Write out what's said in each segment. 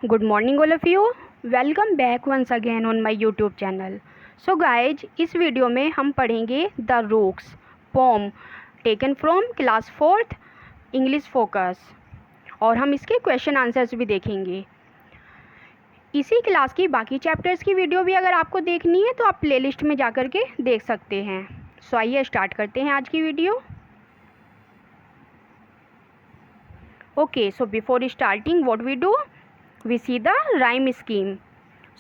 Good morning all of you. Welcome back once again on my YouTube channel. So guys, इस video में हम पढ़ेंगे the rooks poem taken from class 4th English focus और हम इसके question answers भी देखेंगे। इसी क्लास की बाकी चैप्टर्स की वीडियो भी अगर आपको देखनी है तो आप प्लेलिस्ट में जाकर के देख सकते हैं। सो आइए स्टार्ट करते हैं आज की video. Okay, so before starting what we do, we see the rhyme scheme.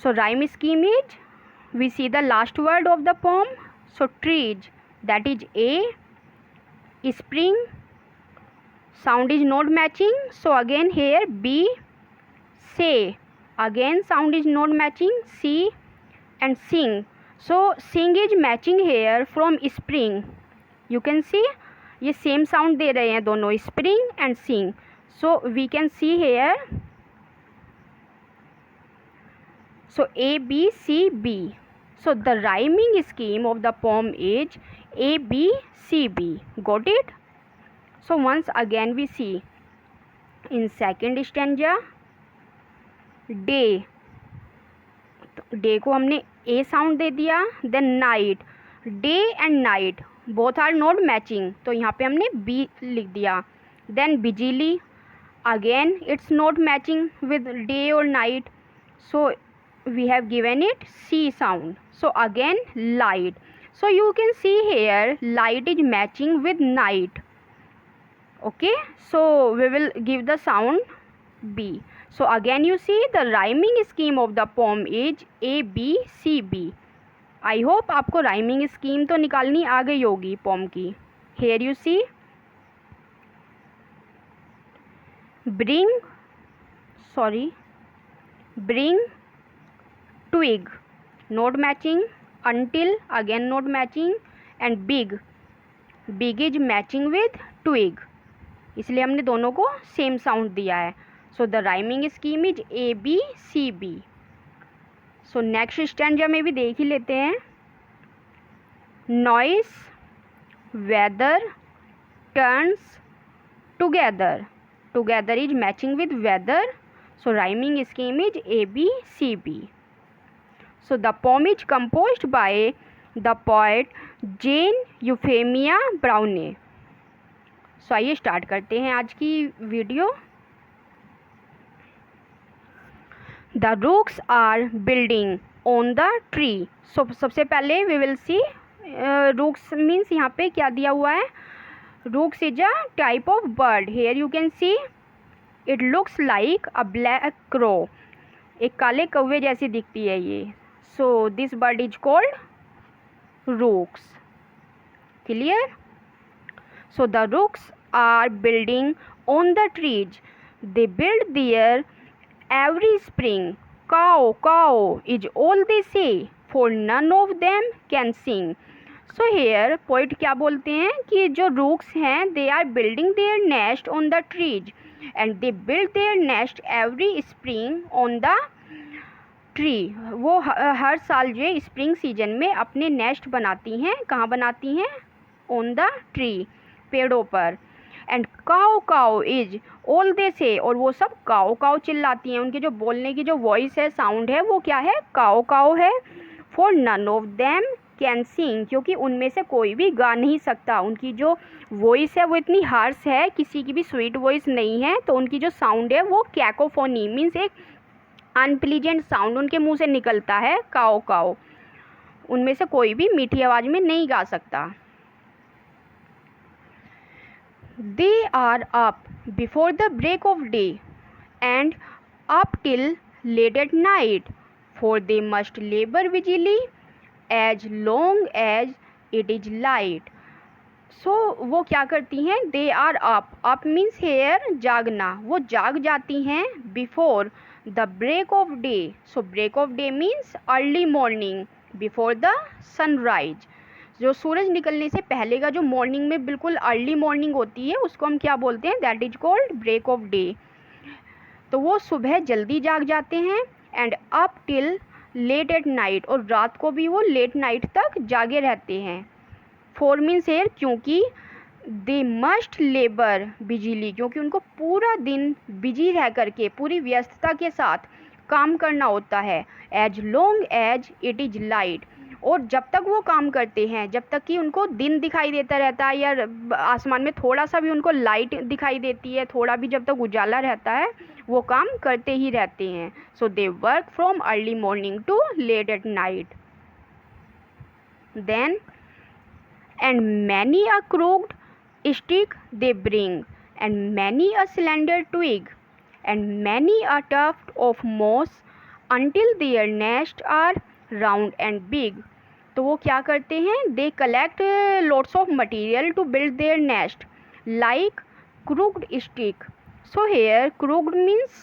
So rhyme scheme is, we see the last word of the poem. So trees, that is A. Spring, sound is not matching, so again here B. Say, again sound is not matching, C. And sing, so sing is matching here from spring. You can see ये same sound दे रहे हैं दोनों, spring and sing. So we can see here. So A, B, C, B. So the rhyming scheme of the poem is A, B, C, B. Got it? So once again we see in second stanza, day. Day को हमने A sound दे दिया. Then night. Day and night both are not matching. तो यहाँ पे हमने B लिख दिया. Then bijili. Again it's not matching with day or night. So we have given it C sound. So again light. So you can see here light is matching with night. Okay, so we will give the sound B. So again you see the rhyming scheme of the poem is A, B, C, B. I hope आपको rhyming scheme तो निकालनी आ गई होगी poem की. Here you see bring twig, not matching. Until, again not matching. And big is matching with twig, इसलिए हमने दोनों को सेम साउंड दिया है. So the rhyming scheme is A, B, C, B. So next stanza में भी देख ही लेते हैं. Noise, weather, turns, together is matching with weather. So rhyming scheme is A, B, C, B. So the poem is composed by the poet Jane Euphemia Browne. So आइए start करते हैं आज की video. The rooks are building on the tree. So सबसे पहले we will see rooks means यहाँ पे क्या दिया हुआ है. Rooks is a type of bird. Here you can see it looks like a black crow. एक काले कौवे जैसी दिखती है ये. So this bird is called rooks. Clear? So the rooks are building on the trees. They build there every spring. Cow is all they say, for none of them can sing. So here poet क्या बोलते हैं कि जो rooks हैं they are building their nest on the trees and they build their nest every spring on the tree. वो हर साल जो है स्प्रिंग सीजन में अपने नेस्ट बनाती हैं. कहाँ बनाती हैं? ऑन द ट्री, पेड़ों पर. And cow is all they से, और वो सब काउ चिल्लाती हैं. उनके जो बोलने की जो वॉइस है, साउंड है, वो क्या है? काउ है. For none of them can sing, क्योंकि उनमें से कोई भी गा नहीं सकता. उनकी जो वॉइस है वो इतनी हार्श है, किसी की भी स्वीट वॉइस नहीं है. तो उनकी जो साउंड है वो कैकोफोनी मीन्स एक अनप्लीजेंट साउंड उनके मुंह से निकलता है. काओ उनमें से कोई भी मीठी आवाज में नहीं गा सकता. They are up before the break of day and up till late at night, for they must labour busily as long as it is light. So वो क्या करती हैं? They are up means here जागना. वो जाग जाती हैं before the break of day. So break of day means early morning, before the sunrise. जो सूरज निकलने से पहले का जो मॉर्निंग में बिल्कुल अर्ली मॉर्निंग होती है उसको हम क्या बोलते हैं? That is called break of day. तो वो सुबह जल्दी जाग जाते हैं. And up till late at night, और रात को भी वो लेट नाइट तक जागे रहते हैं. फॉर मीन्स हेयर क्योंकि दे मस्ट लेबर बिजली, क्योंकि उनको पूरा दिन बिजी रह करके, पूरी व्यस्तता के साथ काम करना होता है। As long as it is light, और जब तक वो काम करते हैं, जब तक कि उनको दिन दिखाई देता रहता है या आसमान में थोड़ा सा भी उनको लाइट दिखाई देती है, थोड़ा भी जब तक उजाला रहता है, वो काम करते ही रहते हैं। So they work from early morning to late at night. Then and many a crooked stick they bring, and many a slender twig, and many a tuft of moss, until their nests are round and big. तो वो क्या करते हैं? They collect lots of material to build their nest, like crooked stick. So here crooked means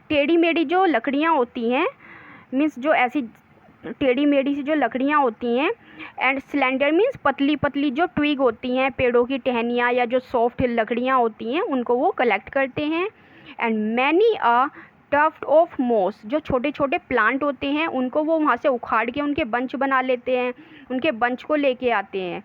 टेढ़ी मेढ़ी जो लकड़ियाँ होती हैं, मीन्स जो ऐसी टेढ़ी मेढ़ी सी जो लकड़ियाँ होती हैं, एंड स्लेंडर मीन्स पतली पतली जो ट्विग होती हैं, पेड़ों की टहनियाँ या जो सॉफ्ट लकड़ियाँ होती हैं, उनको वो कलेक्ट करते हैं। And many a tuft of moss, जो छोटे छोटे प्लांट होते हैं, उनको वो वहाँ से उखाड़ के उनके बंच बना लेते हैं, उनके बंच को लेके आते हैं।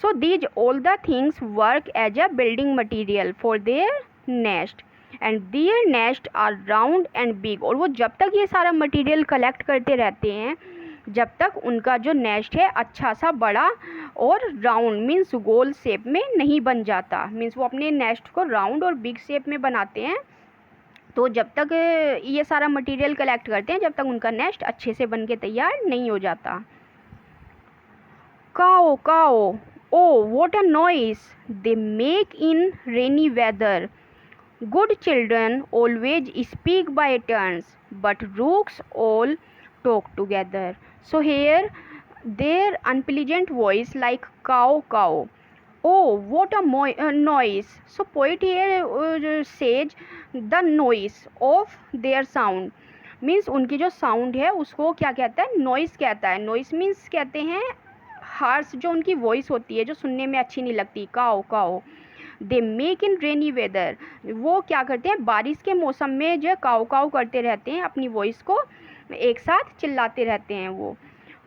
So these all the things work as a building material for their nest, and their nest are round and big. और वो जब तक ये सारा मटेरियल कलेक्ट करते रहते हैं, जब तक उनका जो नेस्ट है अच्छा सा बड़ा और राउंड मीन्स गोल शेप में नहीं बन जाता, मीन्स वो अपने नेस्ट को राउंड और बिग शेप में बनाते हैं। तो जब तक ये सारा मटेरियल कलेक्ट करते हैं, जब तक उनका नेस्ट अच्छे से बन के तैयार नहीं हो जाता। Caw caw, oh what a noise they make in rainy weather, good children always speak by turns, but rooks all talk together. So here their unpleasant voice like cow cow. Oh, what a noise. So poet here says the noise of their sound. Means उनकी जो sound है उसको क्या कहता है? Noise कहता है। Noise means कहते हैं हार्श जो उनकी वॉइस होती है, जो सुनने में अच्छी नहीं लगती, काओ काओ। दे मेक इन रेनी वेदर, वो क्या करते हैं? बारिश के मौसम में जो काओ काओ करते रहते हैं, अपनी वॉइस को एक साथ चिल्लाते रहते हैं वो।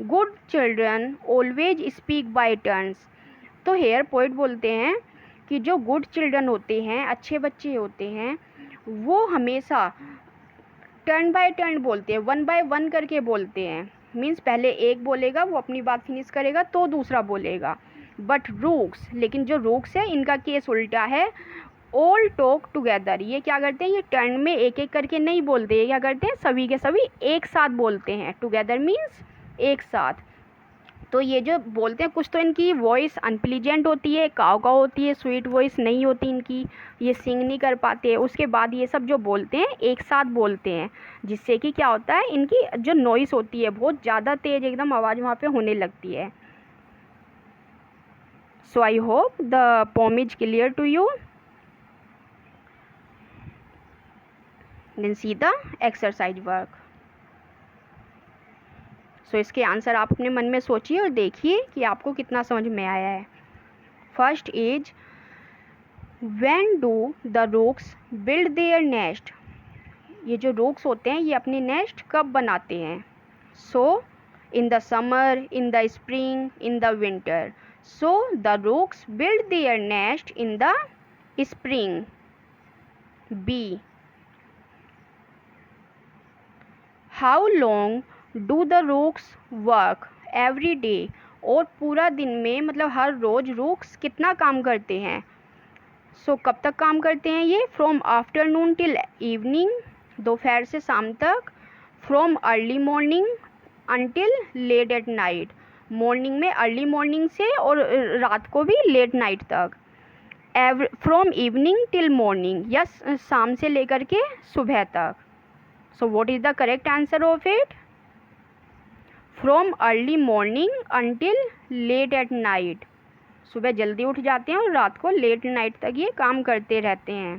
Good children always speak by turns. तो हेयर पोइट बोलते हैं कि जो गुड चिल्ड्रन होते हैं, अच्छे बच्चे होते हैं, वो हमेशा टर्न बाय टर्न बोलते हैं, वन बाय वन करके बोलते हैं। मीन्स पहले एक बोलेगा, वो अपनी बात फिनिश करेगा तो दूसरा बोलेगा। बट रूक्स, लेकिन जो रूक्स है इनका केस उल्टा है। ऑल टॉक टुगेदर, ये क्या करते हैं? ये टर्न में एक एक करके नहीं बोलते, ये क्या करते हैं? सभी के सभी एक साथ बोलते हैं। टुगेदर मीन्स एक साथ। तो ये जो बोलते हैं, कुछ तो इनकी वॉइस अनप्लीजेंट होती है, काव काव होती है, स्वीट वॉइस नहीं होती इनकी, ये सिंग नहीं कर पाते। उसके बाद ये सब जो बोलते हैं एक साथ बोलते हैं, जिससे कि क्या होता है? इनकी जो नॉइस होती है बहुत ज़्यादा तेज़ एकदम आवाज़ वहाँ पे होने लगती है। So I hope the poem is clear to you. Then see the exercise work. So इसके आंसर आप अपने मन में सोचिए और देखिए कि आपको कितना समझ में आया है। First is when do the rooks build their nest. ये जो रूक्स होते हैं ये अपने नेस्ट कब बनाते हैं? So in the summer, in the spring, in the winter. So the rooks build their nest in the spring. B how long do the rooks work every day. और पूरा दिन में मतलब हर रोज़ रूक्स कितना काम करते हैं? सो कब तक काम करते हैं ये? फ्रॉम आफ्टरनून टिल इवनिंग, दोपहर से शाम तक। From early morning until late at night, morning में अर्ली मॉर्निंग से और रात को भी लेट नाइट तक। फ्रॉम इवनिंग टिल मॉर्निंग, या शाम से लेकर के सुबह तक। So what is the correct answer of it? From early morning until late at night. सुबह जल्दी उठ जाते हैं और रात को लेट नाइट तक ये काम करते रहते हैं।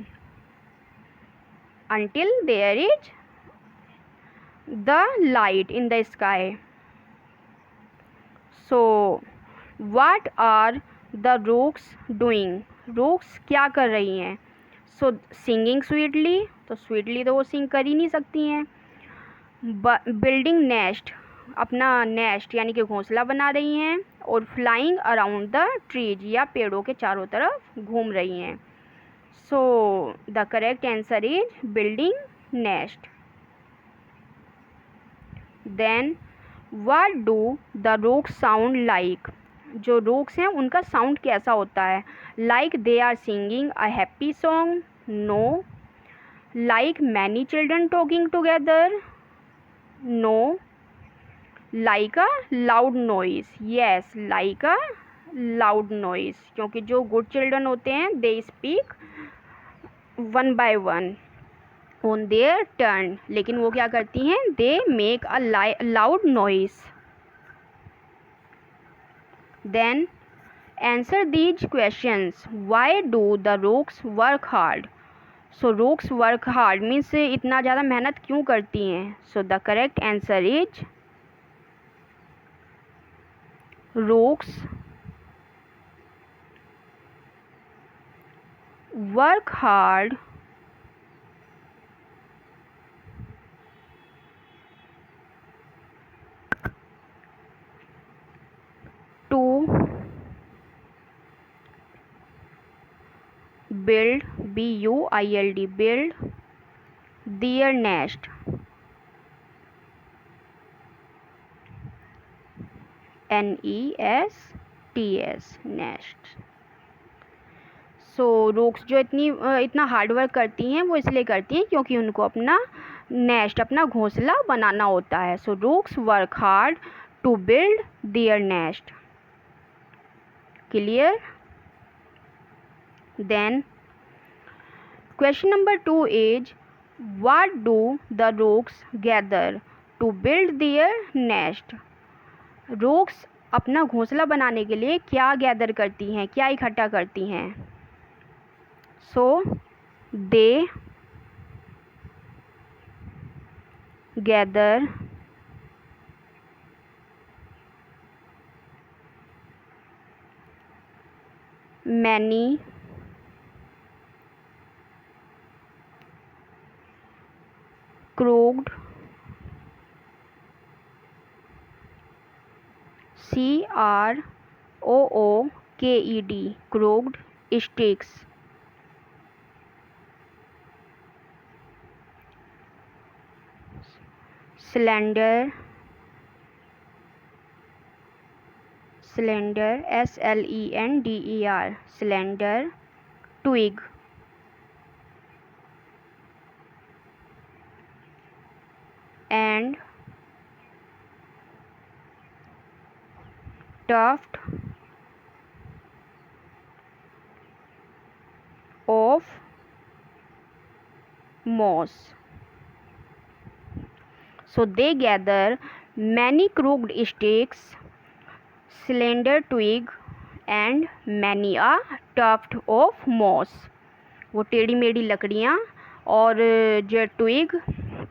Until there is the light in the sky. So what are the rooks doing? Rooks क्या कर रही हैं? सो सिंगिंग स्वीटली, तो स्वीटली तो वो सिंग कर ही नहीं सकती हैं। बिल्डिंग नेस्ट, अपना नेस्ट यानी कि घोंसला बना रही हैं। और फ्लाइंग अराउंड द ट्रीज, या पेड़ों के चारों तरफ घूम रही हैं. So the correct answer is building nest. Then what do the rooks sound like. जो रोक्स हैं उनका साउंड कैसा होता है? Like they are singing a happy song? No. Like many children talking together? No. Like a loud noise? Yes, like a loud noise, क्योंकि जो good children होते हैं they speak one by one on their turn, लेकिन वो क्या करती हैं? They make a loud noise. Then answer these questions. Why do the rooks work hard? So rooks work hard means इतना ज़्यादा मेहनत क्यों करती हैं? So the correct answer is rooks work hard to build build their nest. NESTS nest. So rooks जो इतना hard work करती हैं वो इसलिए करती हैं क्योंकि उनको अपना नेस्ट, अपना घोंसला बनाना होता है. So rooks work hard to build their nest. Clear? Then question number 2 is what do the rooks gather to build their nest. Rooks अपना घोंसला बनाने के लिए क्या गैदर करती हैं, क्या इकट्ठा करती हैं? So they gather many crooked CROOKED crooked sticks slender SLENDER slender twig and tuft of moss. So they gather many crooked sticks, slender twig and many a tuft of moss. वो टेढ़ी मेढ़ी लकड़ियाँ और जो ट्विग,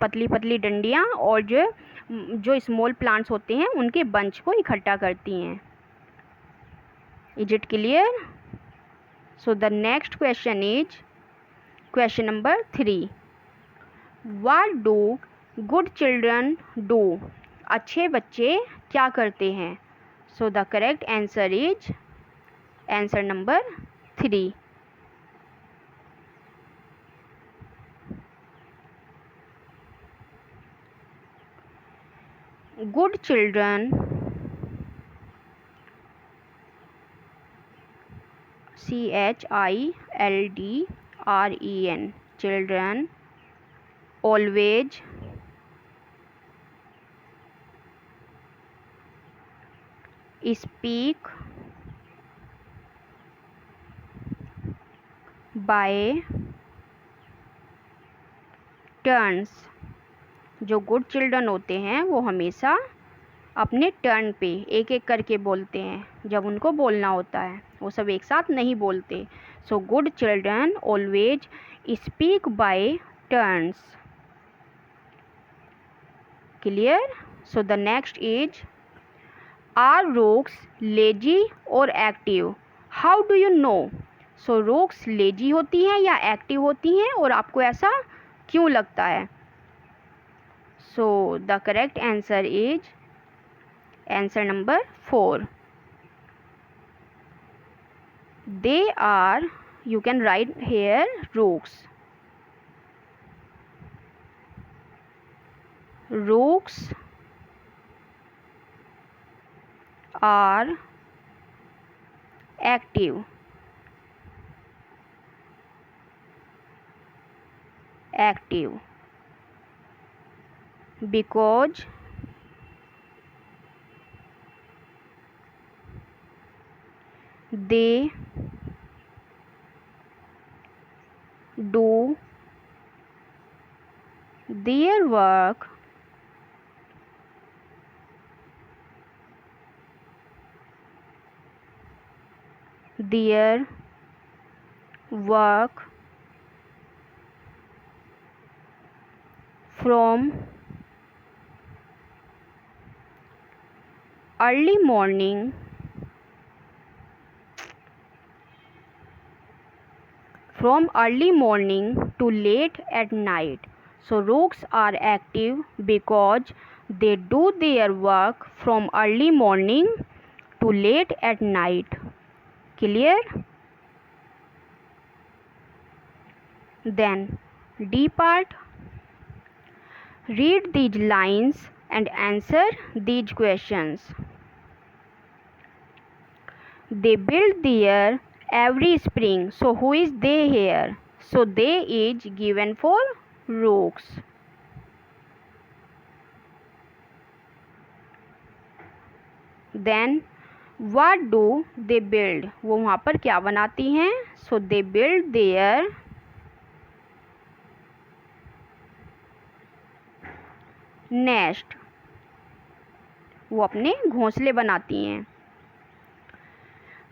पतली पतली डंडियाँ और जो small plants होते हैं उनके बंच को इकट्ठा करती हैं. Is it clear? So the next question is question number 3. What do good children do. अच्छे बच्चे क्या करते हैं? So the correct answer is answer number 3. Good children CHILDREN children always speak by turns. जो गुड चिल्ड्रन होते हैं वो हमेशा अपने टर्न पे एक एक करके बोलते हैं. जब उनको बोलना होता है वो सब एक साथ नहीं बोलते. So good children always speak by turns. Clear? So the next is are rooks lazy और active. How do you know? So rooks lazy होती हैं या एक्टिव होती हैं और आपको ऐसा क्यों लगता है? So the correct answer is answer number 4. They are, you can write here, rooks. Rooks are active. Active because they do their work from early morning to late at night. So rooks are active because they do their work from early morning to late at night. Clear? Then D part. Read these lines and answer these questions. They build their every spring. So who is they here? So they is given for rooks. Then what do they build? वो वहाँ पर क्या बनाती हैं? So they build their nest. वो अपने घोंसले बनाती हैं.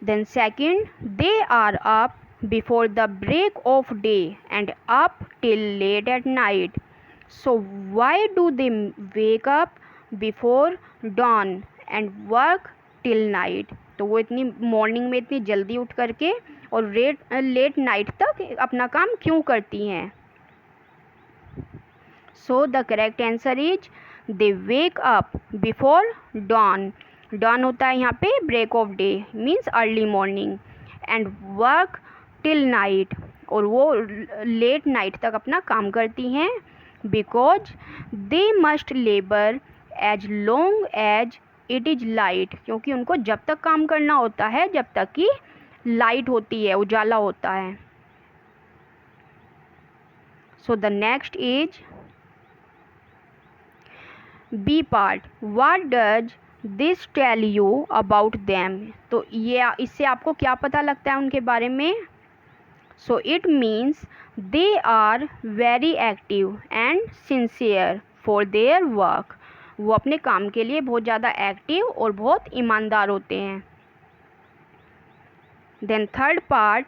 Then second, they are up before the break of day and up till late at night. So why do they wake up before dawn and work till night? तो वो इतनी morning में इतनी जल्दी उठ करके और लेट नाइट तक अपना काम क्यों करती हैं? So the correct answer is they wake up before dawn. Dawn होता है यहाँ पे break of day, means early morning, and work till night, और वो लेट नाइट तक अपना काम करती हैं, because they must labour as long as it is light, क्योंकि उनको जब तक काम करना होता है जब तक कि लाइट होती है, उजाला होता है. So the next is B part. What does this tell you about them? तो ये इससे आपको क्या पता लगता है उनके बारे में? So it means they are very active and sincere for their work. वो अपने काम के लिए बहुत ज़्यादा एक्टिव और बहुत ईमानदार होते हैं. Then third part,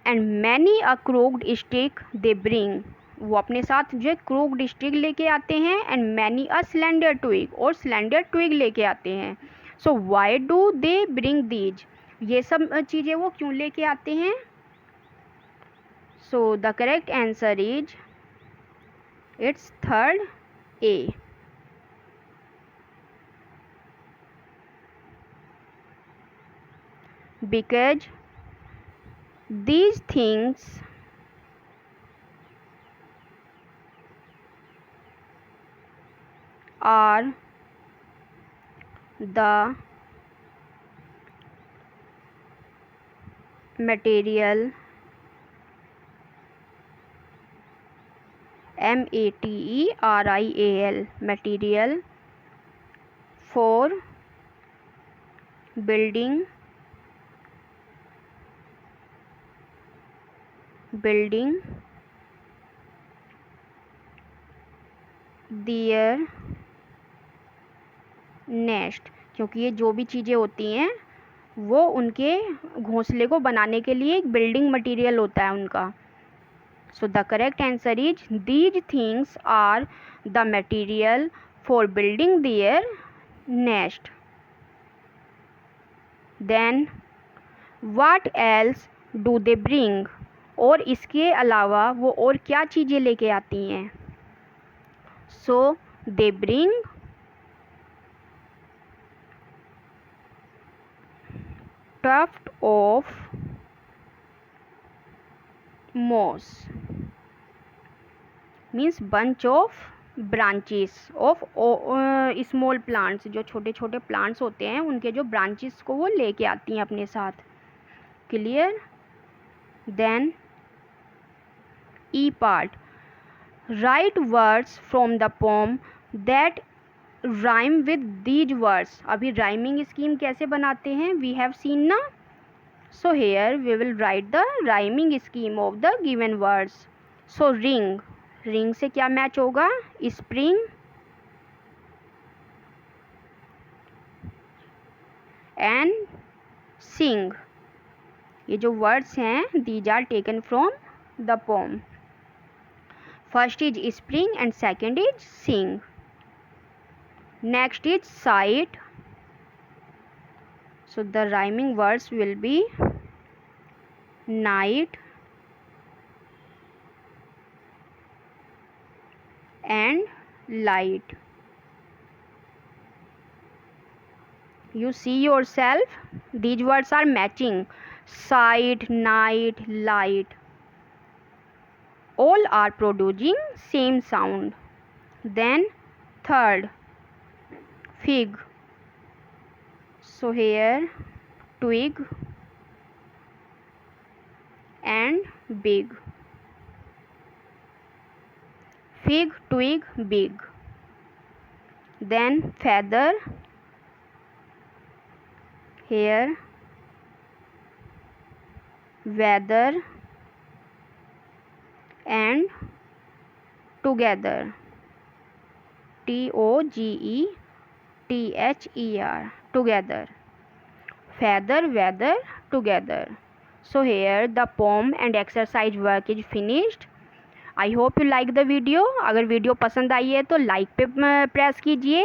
and many a crooked stick they bring. वो अपने साथ जो है क्रूक्ड स्टिक लेके आते हैं, and many a slender twig, और स्लेंडर ट्विग लेके आते हैं. So why do they bring these? ये सब चीज़ें वो क्यों लेके आते हैं? So the correct answer is it's third A. Because these things are the material, material, material for building their nest. क्योंकि ये जो भी चीज़ें होती हैं वो उनके घोंसले को बनाने के लिए एक बिल्डिंग मटेरियल होता है उनका. So the correct answer is these things are the material for building their nest. Then what else do they bring? और इसके अलावा वो और क्या चीज़ें लेके आती हैं? So they bring tuft of moss means bunch of branches of small plants, जो छोटे छोटे plants होते हैं उनके जो branches को वो लेके आती हैं अपने साथ. Clear? Then E part. Write words from the poem that rhyme with these words. अभी rhyming scheme कैसे बनाते हैं we have seen ना. So here we will write the rhyming scheme of the given words. So ring. Ring से क्या match होगा? Spring and sing. ये जो वर्ड्स हैं these are taken from the poem. First is spring and second is sing. Next is sight. So the rhyming words will be night and light. You see yourself, these words are matching. Sight, night, light, all are producing same sound. Then third, fig. So here twig and big. Fig, twig, big. Then feather. Here weather and together. TOGETHER. Together. Feather, weather, together. So here the poem and exercise work is finished. I hope you like the video. अगर video पसंद आई है तो like पे press कीजिए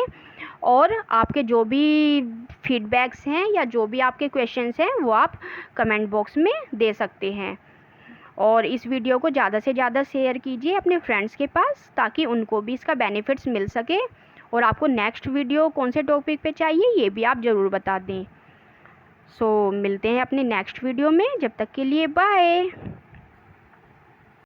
और आपके जो भी फीडबैक्स हैं या जो भी आपके क्वेश्चंस हैं वो आप कमेंट बॉक्स में दे सकते हैं. और इस वीडियो को ज़्यादा से ज़्यादा शेयर कीजिए अपने फ्रेंड्स के पास ताकि उनको भी इसका बेनिफिट्स मिल सके. और आपको नेक्स्ट वीडियो कौन से टॉपिक पे चाहिए ये भी आप ज़रूर बता दें. सो मिलते हैं अपने नेक्स्ट वीडियो में. जब तक के लिए बाय.